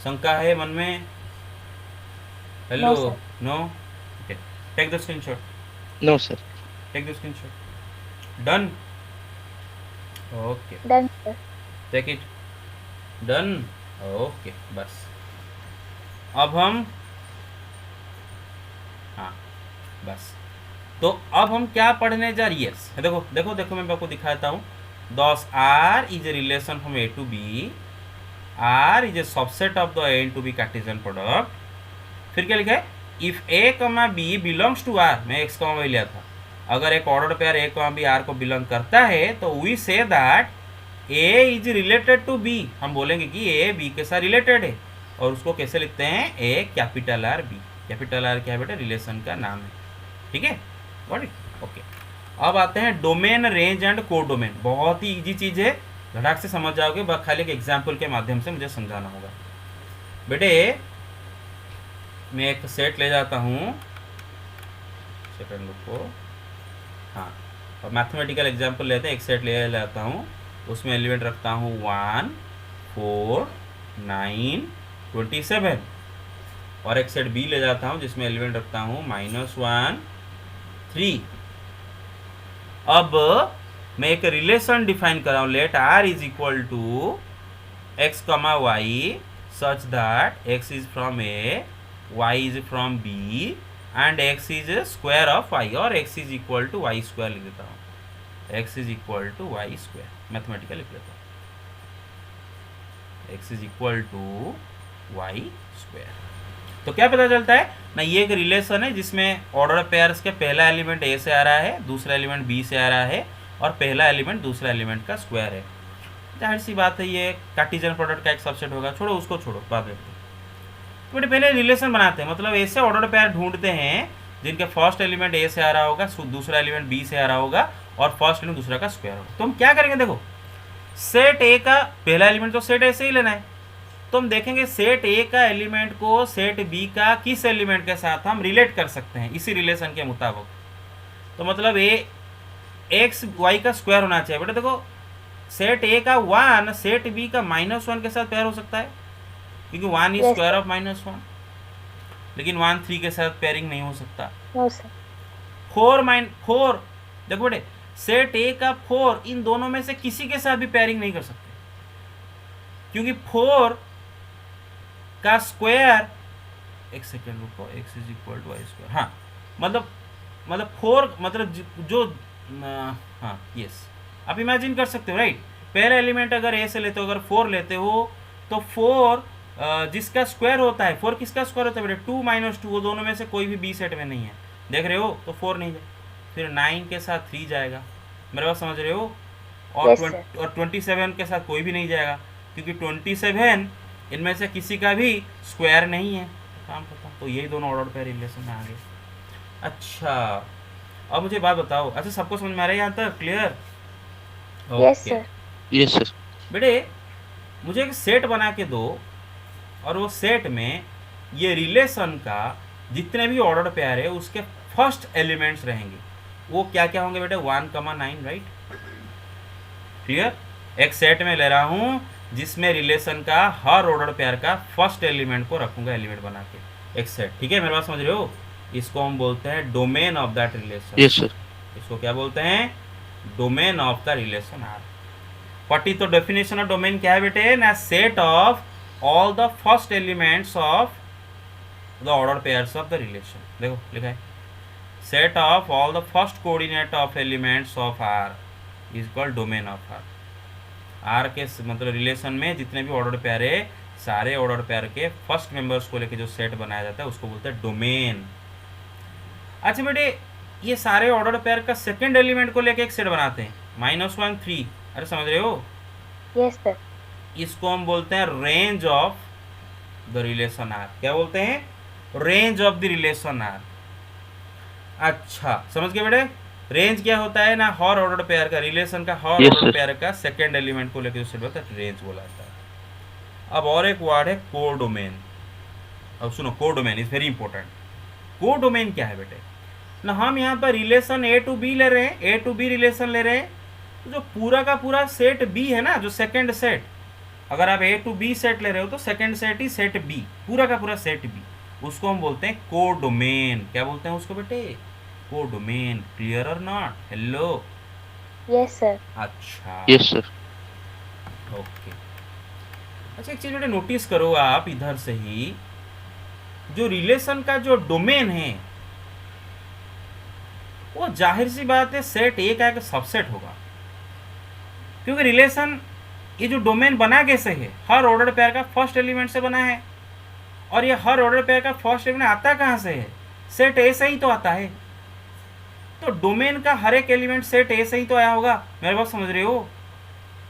शंका है मन में? Hello? No, no? Okay, take the screenshot, no sir. Take the screenshot. Done? Okay, done sir. Take it. Done? Okay, बस अब हम, हाँ बस, तो अब हम क्या पढ़ने जा रही है? देखो देखो देखो, मैं आपको दिखाता हूँ। Thus R is a relation from A to B, R is a subset of the A to B Cartesian product. फिर क्या लिखा है? If A comma B belongs to R, मैं एक्स कमा वाई लिया था, अगर एक order pair A comma B are को बिलोंग करता है तो we say that A is related to B. हम बोलेंगे कि ए बी के साथ रिलेटेड है, और उसको कैसे लिखते हैं? A capital R B. Capital R क्या है बेटा? रिलेशन का नाम है, ठीक है, गॉट इट? ओके, अब आते हैं डोमेन, रेंज एंड को डोमेन। बहुत ही इजी चीज़ है, धड़ाक से समझ जाओगे, बस खाली एक एग्जाम्पल के माध्यम से मुझे समझाना होगा। बेटे मैं एक सेट ले जाता हूँ, सेकंड को, हाँ, और मैथमेटिकल एग्जाम्पल लेते हैं। एक सेट ले जाता हूँ, उसमें एलिमेंट रखता हूँ 1, 4, 9, 27, और एक सेट बी ले जाता हूँ जिसमें एलिमेंट रखता हूँ -1, 3। अब मैं एक रिलेशन डिफाइन कर रहा हूँ, let R is equal to X comma Y such that X is from A, Y is from B and X is square of Y, और X is equal to Y square लिख देता हूँ। X is equal to Y square mathematical लिख देता हूँ, X is equal to Y square. तो क्या पता चलता है ना, ये एक रिलेशन है जिसमें ऑर्डर पेयर्स के पहला एलिमेंट ए से आ रहा है, दूसरा एलिमेंट बी से आ रहा है, और पहला एलिमेंट दूसरा एलिमेंट का स्क्वायर है। जाहिर सी बात है ये कार्टेशियन प्रोडक्ट का एक सबसेट होगा। छोड़ो उसको, छोड़ो, बाद में। तो पहले रिलेशन बनाते हैं, मतलब ऐसे ऑर्डर पेयर ढूंढते हैं जिनके फर्स्ट एलिमेंट ए से आ रहा होगा, दूसरा एलिमेंट बी से आ रहा होगा, और फर्स्ट एलिमेंट दूसरा का स्क्वायर होगा। तो हम क्या करेंगे? देखो, सेट ए का पहला एलिमेंट तो सेट ऐसे ही लेना है, तो हम देखेंगे सेट ए का एलिमेंट को सेट बी का किस एलिमेंट के साथ हम रिलेट कर सकते हैं इसी रिलेशन के मुताबिक। तो मतलब ए एक्स वाई का स्क्वायर होना चाहिए। बेटा देखो, सेट ए का 1 सेट बी का -1 के साथ पेयर हो सकता है, क्योंकि 1 इज स्क्वायर ऑफ -1, लेकिन 1 3 के साथ पेयरिंग नहीं हो सकता। No sir. 4 देखो बेटे, सेट ए का 4 इन दोनों में से किसी के साथ भी पेयरिंग नहीं कर सकते, क्योंकि 4 का स्क्वायर, एक सेकेंड रुको, x is equal to Y square, हाँ मतलब 4 मतलब जो हाँ यस, आप इमेजिन कर सकते हो राइट। पहला एलिमेंट अगर ए से लेते हो, अगर 4 लेते हो तो 4 जिसका स्क्वायर होता है, 4 किसका स्क्वायर होता है बेटे, 2 - 2, वो दोनों में से कोई भी बी सेट में नहीं है, देख रहे हो, तो 4 नहीं जाए, फिर 9 के साथ 3 जाएगा, मेरे बात समझ रहे हो, और Yes, sir. 27 के साथ कोई भी नहीं जाएगा, क्योंकि 27 इनमें से किसी का भी स्क्वायर नहीं है, काम पता, तो यही दोनों ऑर्डर पेयर रिलेशन में आ गए। अच्छा अब मुझे बात बताओ, अच्छा सबको समझ में आ रहा है यहाँ तक, clear? Yes, sir. Yes, sir. बेटे मुझे एक सेट बना के दो, और वो सेट में ये रिलेशन का जितने भी ऑर्डर पेयर है उसके फर्स्ट एलिमेंट्स रहेंगे, वो क्या क्या होंगे बेटे, 1,9, राइट, क्लियर? एक सेट में ले रहा हूँ जिसमें रिलेशन का हर ऑर्डर पेयर का फर्स्ट एलिमेंट को रखूंगा एलिमेंट बना के, एक सेट, ठीक है, मेरे बात समझ रहे हो? इसको हम बोलते हैं domain of that relation. Yes, sir. इसको क्या बोलते हैं, domain of the relation R. पट्टी तो डेफिनेशन ऑफ डोमेन क्या है बेटे, ना set of all the first elements of the order pairs of the relation, देखो लिखा है, set of all the first coordinate of elements of R is called domain of R. R के मतलब relation में जितने भी ऑर्डर पेयर है, सारे ऑर्डर पेयर के फर्स्ट मेंबर्स को लेके जो सेट बनाया जाता है उसको बोलते हैं डोमेन। अच्छा बेटे ये सारे ऑर्डर पेयर का सेकंड एलिमेंट को लेके एक सेट बनाते हैं, -1 3, अरे समझ रहे हो, Yes, sir. इसको हम बोलते हैं range of the relation R. क्या बोलते हैं, range of the relation R. अच्छा समझ गए बेटे, रेंज क्या होता है ना, हर ऑर्डर पेयर का, रिलेशन का हर Yes, ऑर्डर sir. पेयर का सेकंड एलिमेंट को लेकर जो सेट होता है रेंज बोला जाता है। अब और एक वर्ड है कोडोमेन। अब सुनो, codomain is very important. Codomain क्या है बेटे ना, हम यहाँ पर रिलेशन ए टू बी ले रहे हैं, ए टू बी रिलेशन ले रहे हैं, तो जो पूरा का पूरा सेट बी है ना, जो सेकंड सेट, अगर आप ए टू बी सेट ले रहे हो तो सेकंड सेट ही सेट बी, पूरा का पूरा सेट बी, उसको हम बोलते हैं कोडोमेन। क्या बोलते हैं उसको बेटे, कोडोमेन। क्लियर और नॉट, हेलो? Yes, sir. अच्छा Yes, sir. ओके। अच्छा एक चीज बेटे नोटिस करो आप इधर से ही, जो रिलेशन का जो डोमेन है वो जाहिर सी बात है सेट ए का एक सबसेट होगा, क्योंकि रिलेशन ये जो डोमेन बना कैसे है, हर ऑर्डर पेयर का फर्स्ट एलिमेंट से बना है, और ये हर ऑर्डर पेयर का फर्स्ट एलिमेंट आता कहाँ से है, सेट ए से ही तो आता है, तो डोमेन का हर एक एलिमेंट सेट ए से ही तो आया होगा, मेरे बात समझ रहे हो?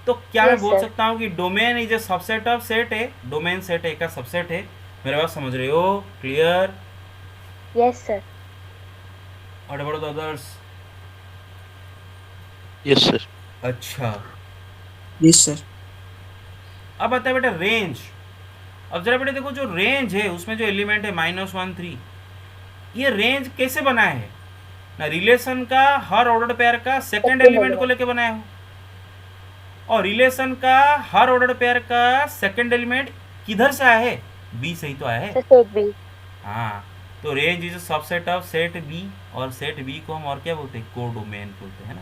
तो क्या मैं Yes, बोल sir. सकता हूँ कि domain is a subset of set A, domain set ए का सबसेट है, मेरे बात समझ रहे हो? क्लियर? Yes, sir. और बड़ो अदर्स? Yes, sir. अच्छा Yes, sir. अब आता है बेटा रेंज। अब जरा बेटा देखो, जो रेंज है उसमें जो एलिमेंट है -1 3, ये रेंज कैसे बना है ना, रिलेशन का हर ऑर्डर पेयर का सेकंड एलिमेंट को लेके बनाया हो, और रिलेशन का हर ऑर्डर पेयर का सेकंड एलिमेंट किधर से आया है, बी से ही तो आया है। So set B. हाँ, तो range is subset of set B, और सेट बी को हम और क्या बोलते हैं, कोडोमेन बोलते हैं ना,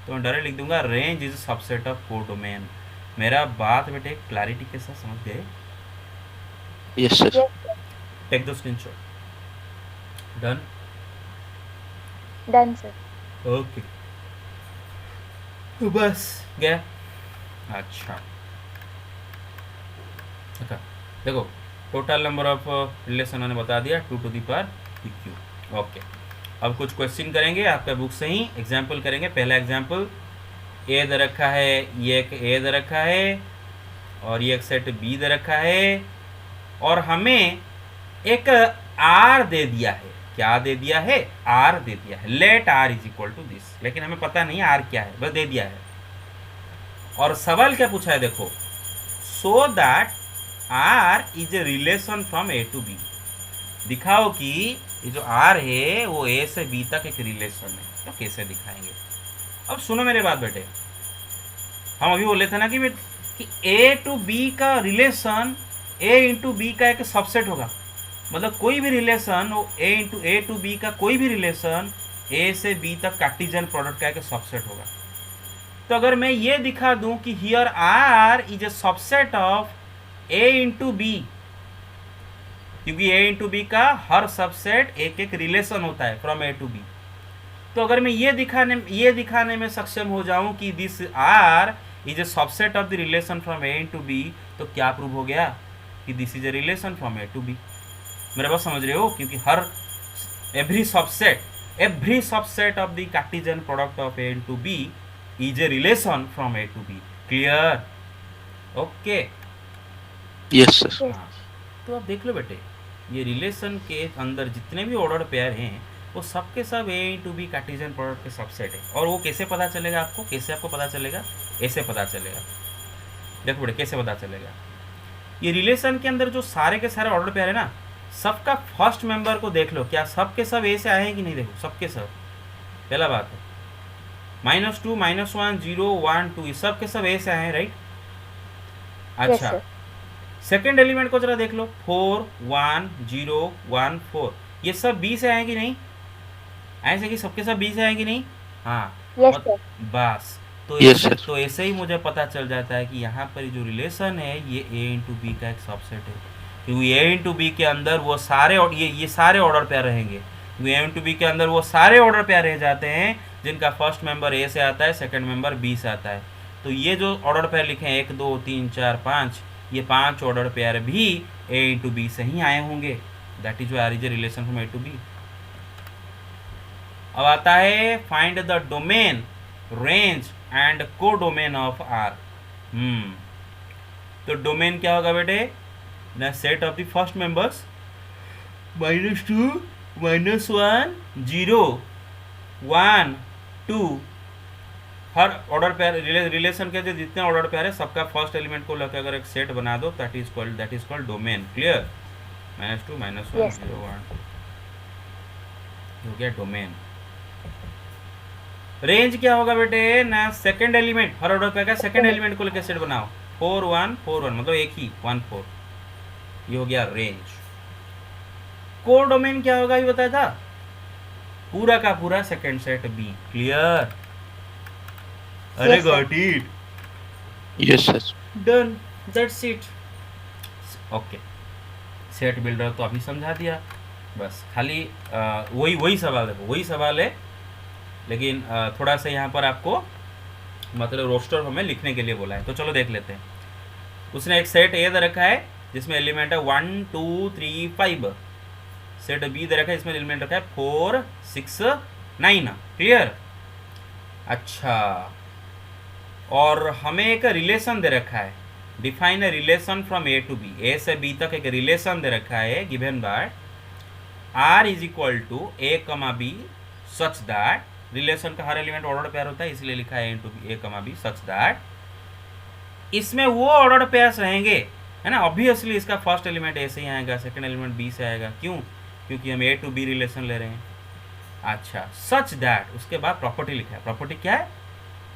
तो मैं डायरेक्ट लिख दूंगा range is subset of codomain. मेरा बात बेटे क्लैरिटी के साथ समझ गए? Yes, sir. Yes, sir. Take the screenshot. Done? Done, sir. Okay तो बस गया। अच्छा देखो टोटल नंबर ऑफ रिलेशन मैंने बता दिया 2 to the power PQ। Okay अब कुछ क्वेश्चन करेंगे आपका बुक से ही, एग्जाम्पल करेंगे। पहला एग्जाम्पल, ए दे रखा है, ये एक ए दे रखा है, और ये एक सेट बी दे रखा है, और हमें एक आर दे दिया है। क्या दे दिया है, आर दे दिया है। Let R is equal to this, लेकिन हमें पता नहीं आर क्या है, बस दे दिया है। और सवाल क्या पूछा है देखो, so that R is a relation from A to B. दिखाओ कि ये जो आर है वो ए से बी तक एक रिलेशन है, तो कैसे दिखाएंगे? अब सुनो मेरे बात बेटे, हम अभी बोले थे ना कि ए टू बी का रिलेशन ए इंटू बी का एक सबसेट होगा, मतलब कोई भी रिलेशन वो ए टू बी का कोई भी रिलेशन ए से बी तक कार्टेशियन प्रोडक्ट का एक सबसेट होगा। तो अगर मैं ये दिखा दूं कि here R is a subset of A into B, क्योंकि ए इंटू बी का हर सबसेट एक एक रिलेशन होता है फ्रॉम ए टू बी। तो अगर मैं ये दिखाने में सक्षम हो जाऊं कि this R is a subset of the relation from A into B, तो क्या प्रूव हो गया कि this is a relation from A to B. मेरा बात समझ रहे हो? क्योंकि हर every subset of the Cartesian product of A into B is a relation from A to B. Clear? Okay. Yes sir. Yes. हाँ, तो आप देख लो बेटे, ये रिलेशन के अंदर जितने भी ऑर्डर पेयर हैं वो सब के सब ए इंटू बी कार्टेशियन प्रोडक्ट के सबसेट है। और वो कैसे पता चलेगा आपको? कैसे आपको पता चलेगा? ऐसे पता चलेगा। देखो बेटे कैसे पता चलेगा। ये रिलेशन के अंदर जो सारे के सारे ऑर्डर पेयर है ना, सबका फर्स्ट मेंबर को देख लो, क्या सब के सब ए से आए हैं कि नहीं? देखो सबके सब, पहला बात है -2 -1 0 1 2 ये सब के सब ए से आए हैं, राइट? Yes, अच्छा, sir. सेकेंड एलिमेंट को जरा देख लो, 4 1 0 1 4 ये सब बी से आए कि नहीं? ऐसे कि सबके सब बी से आए कि नहीं? हाँ। Yes, और sir. बस तो Yes, ऐसे sir. तो ऐसे ही मुझे पता चल जाता है कि यहाँ पर जो रिलेशन है ये ए इंटू बी का एक सबसेट है, क्योंकि ए इंटू बी के अंदर वो सारे ये सारे ऑर्डर पेयर रहेंगे। क्योंकि ए इंटू बी के अंदर वो सारे ऑर्डर पेयर रह जाते हैं जिनका फर्स्ट मेंबर ए से आता है, सेकंड मेंबर बी से आता है। तो ये जो ऑर्डर पेयर लिखे हैं 1 2 3 4 5, ये 5 ऑर्डर पेयर भी ए इंटू बी से ही आए होंगे। That is R is a relation from A to B. अब आता है find the domain, range and codomain of R. तो डोमेन क्या होगा बेटे? ना set of the first members -2 -1 0 1 2, हर ऑर्डर पेयर रिलेशन के जो जितने ऑर्डर पेयर है सबका फर्स्ट एलिमेंट को लेकर अगर एक सेट बना दो, that is called domain. Clear? -2 -1 Yes. 0 1 हो गया डोमेन। रेंज क्या होगा बेटे? ना सेकंड एलिमेंट, हर ऑर्डर पेयर का सेकंड एलिमेंट को लेकर सेट बनाओ, 4 1 4 1 मतलब एक ही 1 4, ये हो गया रेंज। को डोमेन क्या होगा ये बताया था? पूरा का पूरा सेकंड सेट बी। क्लियर? अरे Yes, sir. Got it, yes sir. Done, that's it. Okay, set builder तो अभी समझा दिया, बस खाली वही सवाल है, वही सवाल है, लेकिन थोड़ा सा यहाँ पर आपको मतलब रोस्टर हमें लिखने के लिए बोला है। तो चलो देख लेते हैं। उसने एक सेट ए दे रखा है जिसमें एलिमेंट है 1 2 3 5, सेट बी दे रखा है इसमें एलिमेंट रखा है 4 6 9। क्लियर? अच्छा, और हमें एक रिलेशन दे रखा है, define a relation from A to B, A से बी तक एक रिलेशन दे रखा है given by R is equal to A comma B such that, relation का हर एलिमेंट ऑर्डर पेयर होता है इसलिए लिखा है into A comma B such that इसमें वो ऑर्डर पेयर्स रहेंगे, है ना? ऑब्वियसली इसका फर्स्ट एलिमेंट ए से ही आएगा, सेकंड एलिमेंट बी से आएगा। क्यों? क्योंकि हम ए टू बी रिलेशन ले रहे हैं। अच्छा, सच दैट उसके बाद प्रॉपर्टी लिखा है। प्रॉपर्टी क्या है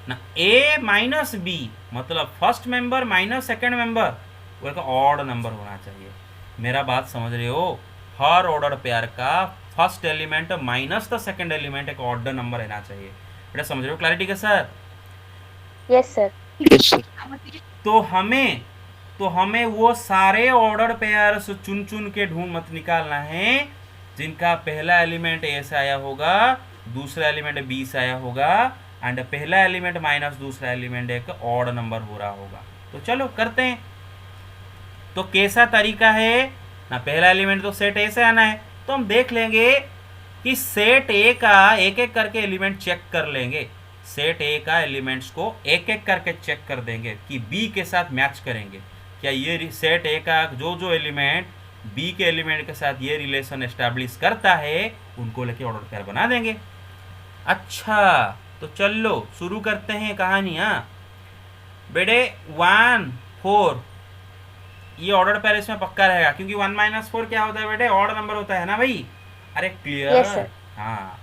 ना? ए माइनस बी मतलब first member minus second member वो एक ऑड नंबर होना चाहिए। मेरा बात समझ रहे हो? हर ऑर्डर पेयर का first element minus the second element एक ऑड नंबर रहना चाहिए। बेटा समझ रहे हो? क्लैरिटी के साथ? Yes, sir. Yes sir. तो हमें वो सारे ऑर्डर पेयर्स चुन चुन के ढूंढ मत निकालना है जिनका पहला एलिमेंट ए से आया होगा, दूसरा एलिमेंट बी से आया होगा, एंड पहला एलिमेंट माइनस दूसरा एलिमेंट एक ऑड नंबर हो रहा होगा। तो चलो करते हैं। तो कैसा तरीका है ना? पहला एलिमेंट तो सेट ए से आना है, तो हम देख लेंगे कि सेट ए का एक एक करके एलिमेंट चेक कर लेंगे। सेट ए का एलिमेंट्स को एक एक करके चेक कर देंगे कि बी के साथ मैच करेंगे। क्या ये सेट ए का जो जो एलिमेंट बी के एलिमेंट के साथ ये रिलेशन एस्टैब्लिश करता है उनको लेके ऑर्डर पेयर बना देंगे। अच्छा, तो चलो शुरू करते हैं कहानियाँ। बेटे 1 4 ये ऑर्डर पेयर इसमें पक्का रहेगा क्योंकि 1 - 4 क्या होता है बेटे? ऑड नंबर होता है ना भाई? अरे क्लियर? Yes, sir. हाँ,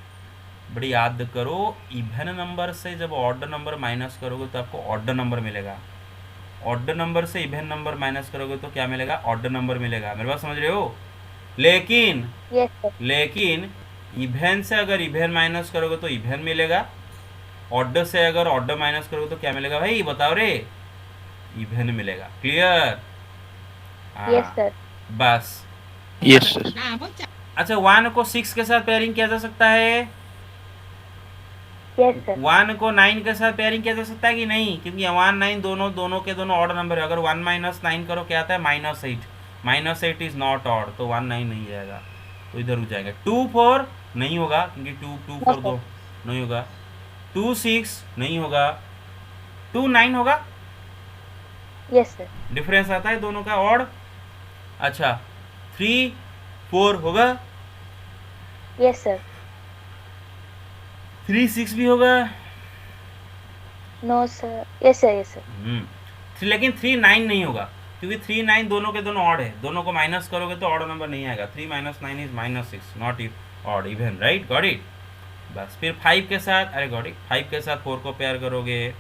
बड़ी याद करो, इवन नंबर से जब ऑड नंबर माइनस करोगे तो आपको ऑड नंबर मिलेगा। ऑड नंबर से इवन नंबर माइनस करोगे तो क्या मिलेगा? ऑड नंबर मिलेगा। मेरे बात समझ रहे हो? लेकिन Yes, sir. लेकिन इवेन से अगर इवेन माइनस करोगे तो इवेन मिलेगा, ऑर्डर से अगर ऑर्डर माइनस करोगे तो क्या मिलेगा भाई बताओ रे, इवेन मिलेगा। क्लियर? Yes sir. Yes, बस। sir. अच्छा 1 को 6 के साथ पेयरिंग किया जा सकता है, यस सर। 1 को 9 के साथ पेयरिंग किया जा सकता है कि नहीं, क्योंकि 1 9 दोनों के दोनों ऑड नंबर है। अगर 1 माइनस 9 करो क्या आता है, -8। -8 इज नॉट ऑड, तो 1 9 नहीं जाएगा, तो इधर रुक जाएगा। 2 4 नहीं होगा, क्योंकि 2 4 दो नहीं होगा। 2 6 नहीं होगा। 2 9 होगा, यस सर। डिफरेंस आता है दोनों का ऑड। अच्छा 3 4 होगा, यस सर। 3 6 भी होगा। No sir. Yes sir, yes sir. लेकिन 3 9 नहीं होगा, क्योंकि 3 9 दोनों के दोनों ऑड है, दोनों को माइनस करोगे तो ऑड नंबर नहीं आएगा। 3 - 9 is -6, not odd, even, right? Got it? बस फिर 5 के साथ, अरे गॉट इट, 5 के साथ 4 को पेयर करोगे,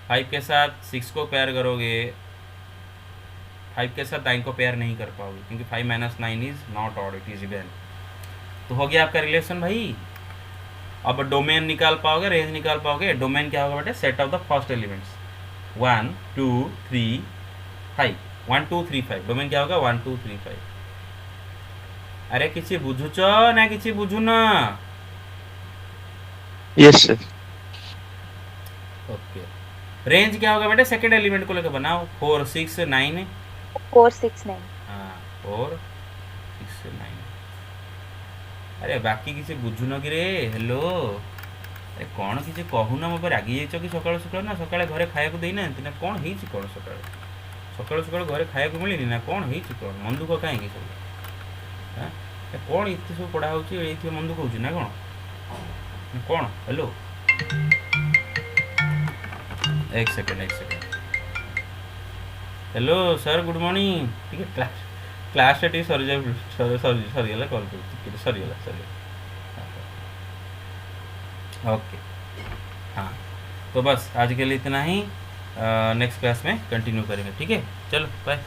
5 के साथ 6 को पेयर करोगे, 5 के साथ 9 को पेयर नहीं कर पाओगे, क्योंकि 5 - 9 is not odd, it is even. तो हो गया आपका रिलेशन भाई। अब डोमेन निकाल पाओगे, रेंज निकाल पाओगे। डोमेन क्या होगा बेटे, set of the first elements 1 2 3 5, 1 2 3 5। Domain क्या होगा, 1 2 3 5। अरे किसी बुझुच ना किसी बुझुन? Yes, sir. ओके। रेंज क्या होगा बेटे, सेकंड एलिमेंट को लेकर बनाओ, 4 6 9। 4 6 9। हाँ 4 6 9। अरे बाकी किसी बुझुन कि रे, हेलो, अरे कौन किसी कहूना मो रागि जाइछ कि सकाळु सकाळु ना, सकाळे घरे खाइବାକୁ देई ना ना, कौन ହେଇଛି कौन सकाळु सकाळु घरे खाइବାକୁ मिलिनी ना, कौन ହେଇଛି कौन, मन दुख काहेकि सब? हाँ कौन इतने सब पढ़ा होची, एथि मन दुख होची ना कौन कौन? हेलो एक second. Hello sir, good morning. ठीक है, क्लास टी सरीगला कॉल कर, सरीगला। ओके हाँ, तो बस आज के लिए इतना ही। नेक्स्ट क्लास में कंटिन्यू करेंगे, ठीक है? चलो बाय।